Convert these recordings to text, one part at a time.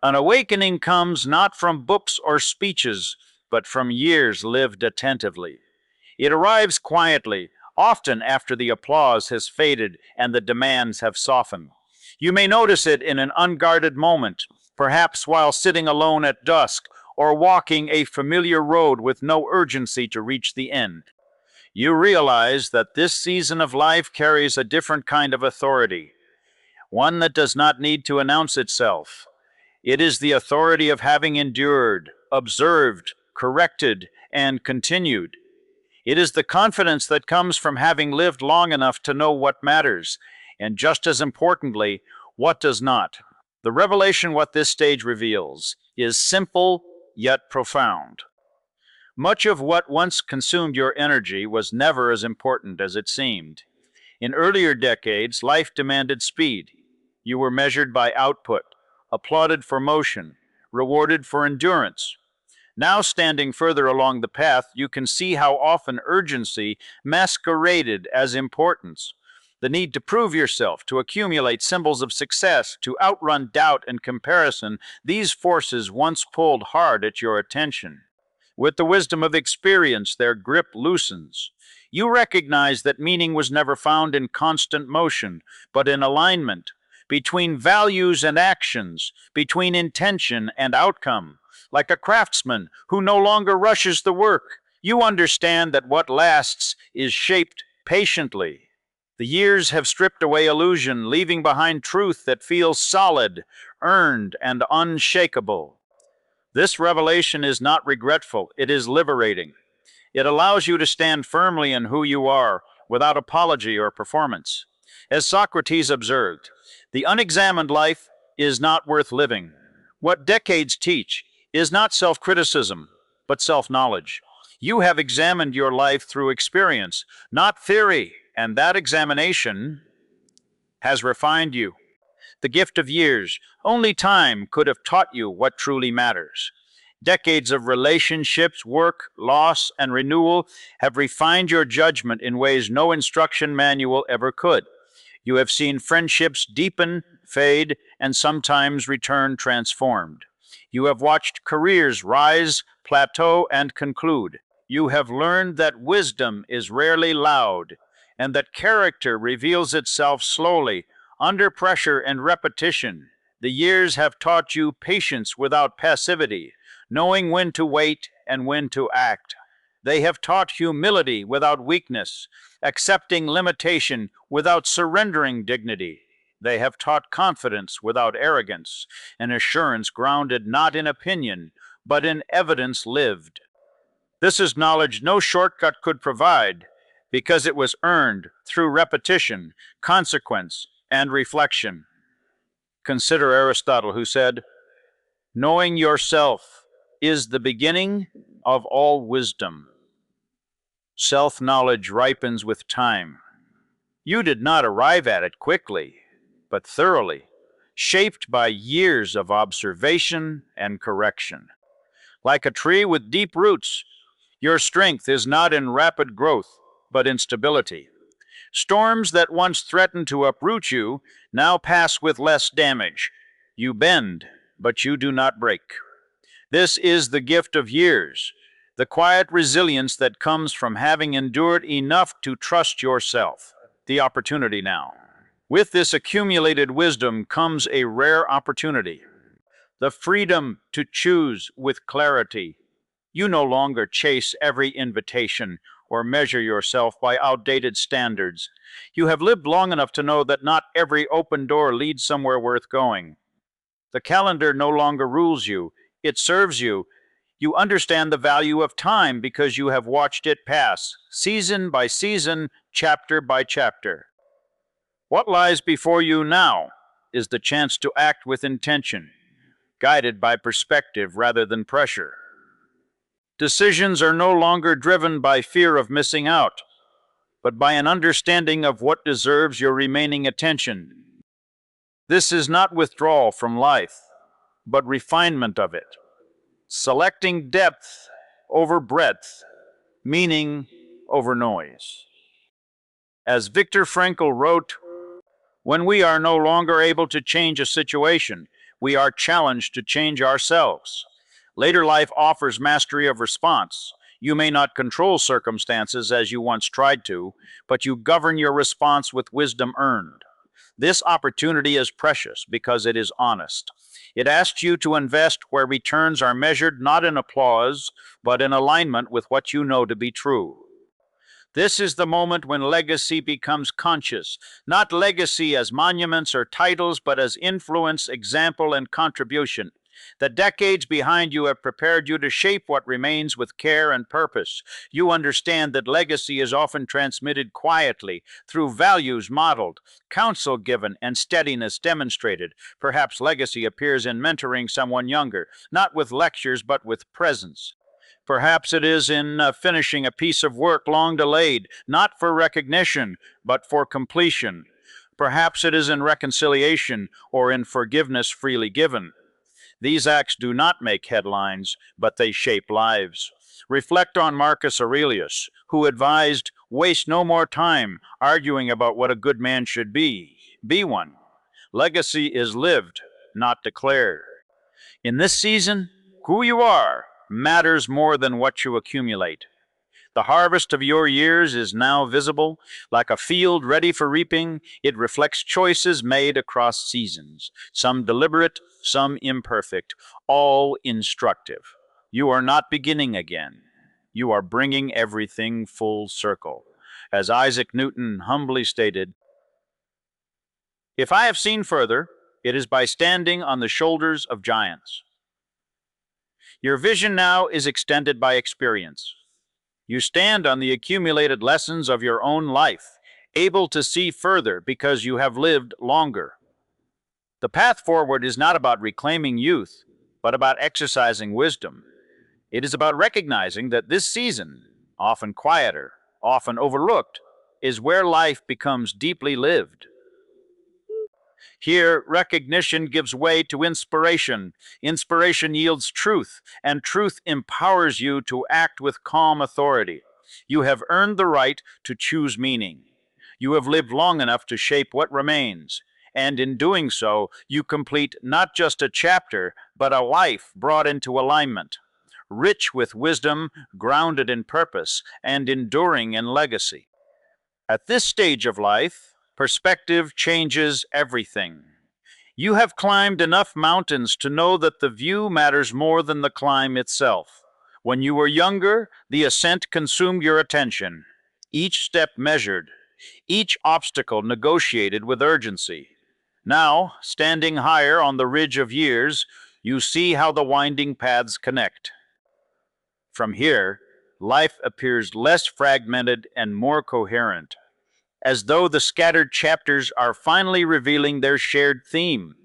An awakening comes not from books or speeches, but from years lived attentively. It arrives quietly, often after the applause has faded and the demands have softened. You may notice it in an unguarded moment, perhaps while sitting alone at dusk or walking a familiar road with no urgency to reach the end. You realize that this season of life carries a different kind of authority, one that does not need to announce itself. It is the authority of having endured, observed, corrected, and continued. It is the confidence that comes from having lived long enough to know what matters, and just as importantly, what does not. The revelation what this stage reveals is simple yet profound. Much of what once consumed your energy was never as important as it seemed. In earlier decades, life demanded speed. You were measured by output, applauded for motion, rewarded for endurance. Now, standing further along the path, you can see how often urgency masqueraded as importance. The need to prove yourself, to accumulate symbols of success, to outrun doubt and comparison, these forces once pulled hard at your attention. With the wisdom of experience, their grip loosens. You recognize that meaning was never found in constant motion, but in alignment between values and actions, between intention and outcome. Like a craftsman who no longer rushes the work, you understand that what lasts is shaped patiently. The years have stripped away illusion, leaving behind truth that feels solid, earned, and unshakable. This revelation is not regretful, it is liberating. It allows you to stand firmly in who you are, without apology or performance. As Socrates observed, the unexamined life is not worth living. What decades teach is not self-criticism, but self-knowledge. You have examined your life through experience, not theory, and that examination has refined you. The gift of years, only time could have taught you what truly matters. Decades of relationships, work, loss, and renewal have refined your judgment in ways no instruction manual ever could. You have seen friendships deepen, fade, and sometimes return transformed. You have watched careers rise, plateau, and conclude. You have learned that wisdom is rarely loud, and that character reveals itself slowly, under pressure and repetition. The years have taught you patience without passivity, knowing when to wait and when to act. They have taught humility without weakness, accepting limitation without surrendering dignity. They have taught confidence without arrogance, an assurance grounded not in opinion, but in evidence lived. This is knowledge no shortcut could provide, because it was earned through repetition, consequence, and reflection. Consider Aristotle, who said, "Knowing yourself is the beginning of all wisdom." Self-knowledge ripens with time. You did not arrive at it quickly, but thoroughly, shaped by years of observation and correction. Like a tree with deep roots, your strength is not in rapid growth, but in stability. Storms that once threatened to uproot you now pass with less damage. You bend, but you do not break. This is the gift of years, the quiet resilience that comes from having endured enough to trust yourself. The opportunity now. With this accumulated wisdom comes a rare opportunity, the freedom to choose with clarity. You no longer chase every invitation or measure yourself by outdated standards. You have lived long enough to know that not every open door leads somewhere worth going. The calendar no longer rules you, it serves you. You understand the value of time because you have watched it pass, season by season, chapter by chapter. What lies before you now is the chance to act with intention, guided by perspective rather than pressure. Decisions are no longer driven by fear of missing out, but by an understanding of what deserves your remaining attention. This is not withdrawal from life, but refinement of it. Selecting depth over breadth, meaning over noise. As Viktor Frankl wrote, "When we are no longer able to change a situation, we are challenged to change ourselves. Later life offers mastery of response. You may not control circumstances as you once tried to, but you govern your response with wisdom earned. This opportunity is precious because it is honest. It asks you to invest where returns are measured not in applause, but in alignment with what you know to be true. This is the moment when legacy becomes conscious, not legacy as monuments or titles, but as influence, example, and contribution. The decades behind you have prepared you to shape what remains with care and purpose. You understand that legacy is often transmitted quietly, through values modeled, counsel given, and steadiness demonstrated. Perhaps legacy appears in mentoring someone younger, not with lectures, but with presence. Perhaps it is in finishing a piece of work long delayed, not for recognition, but for completion. Perhaps it is in reconciliation or in forgiveness freely given. These acts do not make headlines, but they shape lives. Reflect on Marcus Aurelius, who advised, "Waste no more time arguing about what a good man should be. Be one." Legacy is lived, not declared. In this season, who you are matters more than what you accumulate. The harvest of your years is now visible. Like a field ready for reaping, it reflects choices made across seasons, some deliberate, some imperfect, all instructive. You are not beginning again. You are bringing everything full circle. As Isaac Newton humbly stated, "If I have seen further, it is by standing on the shoulders of giants." Your vision now is extended by experience. You stand on the accumulated lessons of your own life, able to see further because you have lived longer. The path forward is not about reclaiming youth, but about exercising wisdom. It is about recognizing that this season, often quieter, often overlooked, is where life becomes deeply lived. Here, recognition gives way to inspiration. Inspiration yields truth, and truth empowers you to act with calm authority. You have earned the right to choose meaning. You have lived long enough to shape what remains, and in doing so, you complete not just a chapter, but a life brought into alignment, rich with wisdom, grounded in purpose, and enduring in legacy. At this stage of life, perspective changes everything. You have climbed enough mountains to know that the view matters more than the climb itself. When you were younger, the ascent consumed your attention, each step measured, each obstacle negotiated with urgency. Now, standing higher on the ridge of years, you see how the winding paths connect. From here, life appears less fragmented and more coherent, as though the scattered chapters are finally revealing their shared theme.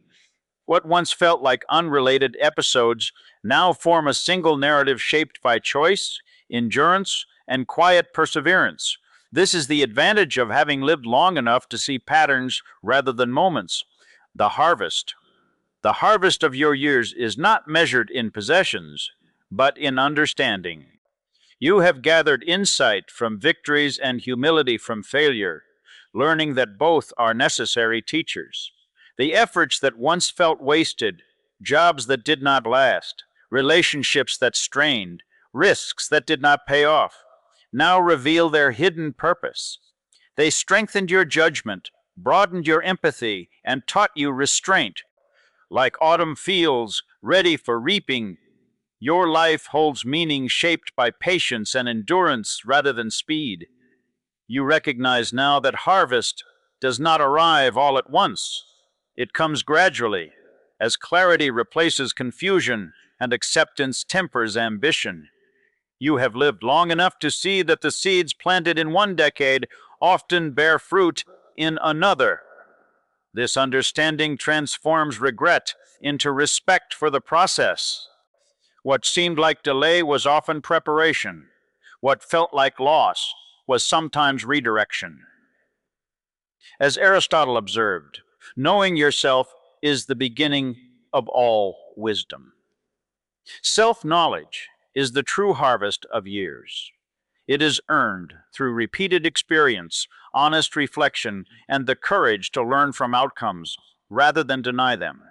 What once felt like unrelated episodes now form a single narrative shaped by choice, endurance, and quiet perseverance. This is the advantage of having lived long enough to see patterns rather than moments. The harvest. The harvest of your years is not measured in possessions, but in understanding. You have gathered insight from victories and humility from failure, learning that both are necessary teachers. The efforts that once felt wasted, jobs that did not last, relationships that strained, risks that did not pay off, now reveal their hidden purpose. They strengthened your judgment, broadened your empathy, and taught you restraint. Like autumn fields ready for reaping, your life holds meaning shaped by patience and endurance rather than speed. You recognize now that harvest does not arrive all at once. It comes gradually, as clarity replaces confusion and acceptance tempers ambition. You have lived long enough to see that the seeds planted in one decade often bear fruit in another. This understanding transforms regret into respect for the process. What seemed like delay was often preparation. What felt like loss was sometimes redirection. As Aristotle observed, knowing yourself is the beginning of all wisdom. Self-knowledge is the true harvest of years. It is earned through repeated experience, honest reflection, and the courage to learn from outcomes rather than deny them.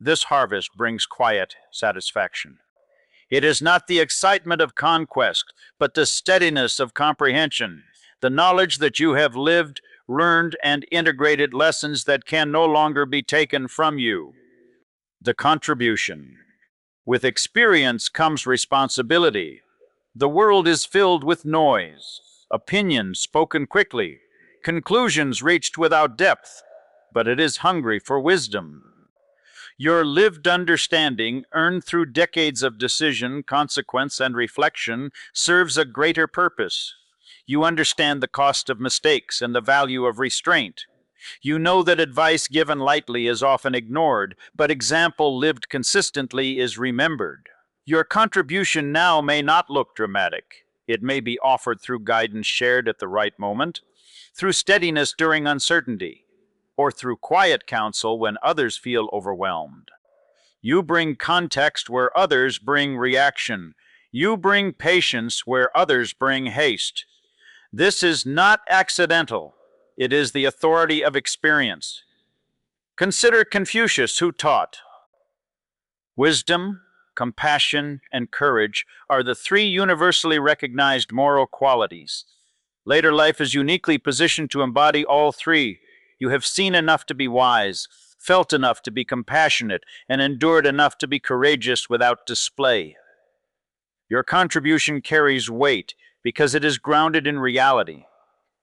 This harvest brings quiet satisfaction. It is not the excitement of conquest, but the steadiness of comprehension, the knowledge that you have lived, learned, and integrated lessons that can no longer be taken from you. The contribution. With experience comes responsibility. The world is filled with noise, opinions spoken quickly, conclusions reached without depth, but it is hungry for wisdom. Your lived understanding, earned through decades of decision, consequence, and reflection, serves a greater purpose. You understand the cost of mistakes and the value of restraint. You know that advice given lightly is often ignored, but example lived consistently is remembered. Your contribution now may not look dramatic. It may be offered through guidance shared at the right moment, through steadiness during uncertainty, or through quiet counsel when others feel overwhelmed. You bring context where others bring reaction. You bring patience where others bring haste. This is not accidental. It is the authority of experience. Consider Confucius, who taught, wisdom, compassion, and courage are the three universally recognized moral qualities. Later life is uniquely positioned to embody all three. You have seen enough to be wise, felt enough to be compassionate, and endured enough to be courageous without display. Your contribution carries weight because it is grounded in reality.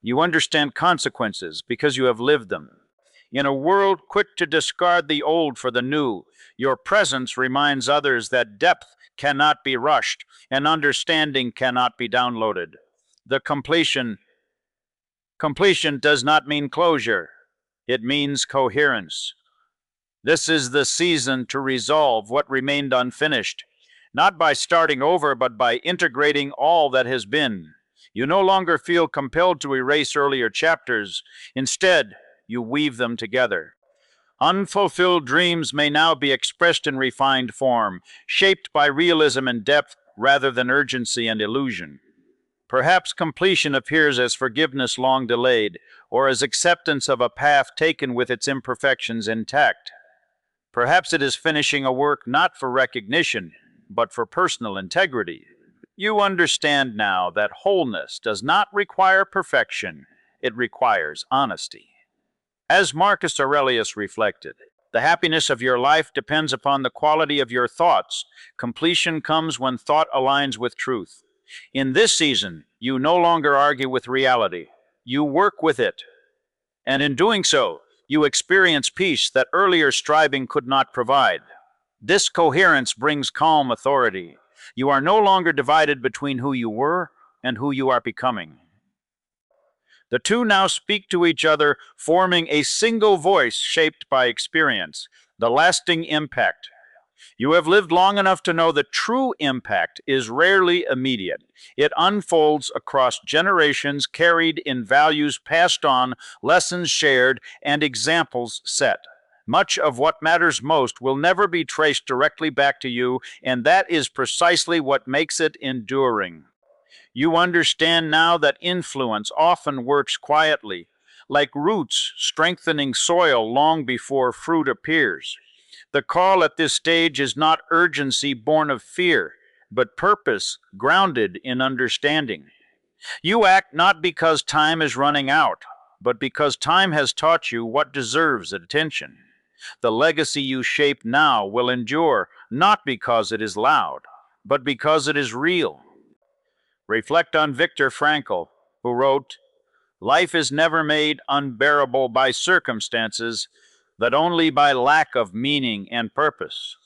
You understand consequences because you have lived them. In a world quick to discard the old for the new, your presence reminds others that depth cannot be rushed and understanding cannot be downloaded. The completion does not mean closure. It means coherence. This is the season to resolve what remained unfinished, not by starting over, but by integrating all that has been. You no longer feel compelled to erase earlier chapters. Instead, you weave them together. Unfulfilled dreams may now be expressed in refined form, shaped by realism and depth rather than urgency and illusion. Perhaps completion appears as forgiveness long delayed, or as acceptance of a path taken with its imperfections intact. Perhaps it is finishing a work not for recognition, but for personal integrity. You understand now that wholeness does not require perfection, it requires honesty. As Marcus Aurelius reflected, the happiness of your life depends upon the quality of your thoughts. Completion comes when thought aligns with truth. In this season, you no longer argue with reality. You work with it. And in doing so, you experience peace that earlier striving could not provide. This coherence brings calm authority. You are no longer divided between who you were and who you are becoming. The two now speak to each other, forming a single voice shaped by experience, the lasting impact. You have lived long enough to know that true impact is rarely immediate. It unfolds across generations, carried in values passed on, lessons shared, and examples set. Much of what matters most will never be traced directly back to you, and that is precisely what makes it enduring. You understand now that influence often works quietly, like roots strengthening soil long before fruit appears. The call at this stage is not urgency born of fear, but purpose grounded in understanding. You act not because time is running out, but because time has taught you what deserves attention. The legacy you shape now will endure, not because it is loud, but because it is real. Reflect on Viktor Frankl, who wrote, "Life is never made unbearable by circumstances, but only by lack of meaning and purpose."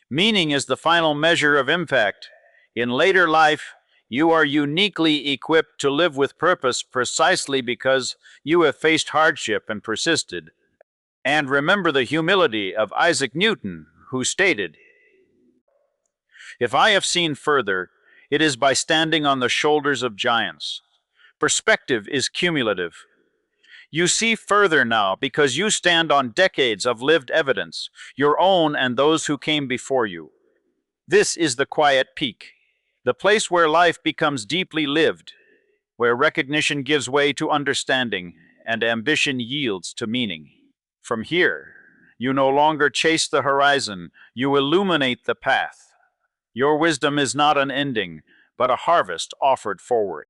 Meaning is the final measure of impact. In later life, you are uniquely equipped to live with purpose precisely because you have faced hardship and persisted. And remember the humility of Isaac Newton, who stated, "If I have seen further, it is by standing on the shoulders of giants." Perspective is cumulative. You see further now because you stand on decades of lived evidence, your own and those who came before you. This is the quiet peak, the place where life becomes deeply lived, where recognition gives way to understanding and ambition yields to meaning. From here, You no longer chase the horizon, you illuminate the path. Your wisdom is not an ending, but a harvest offered forward.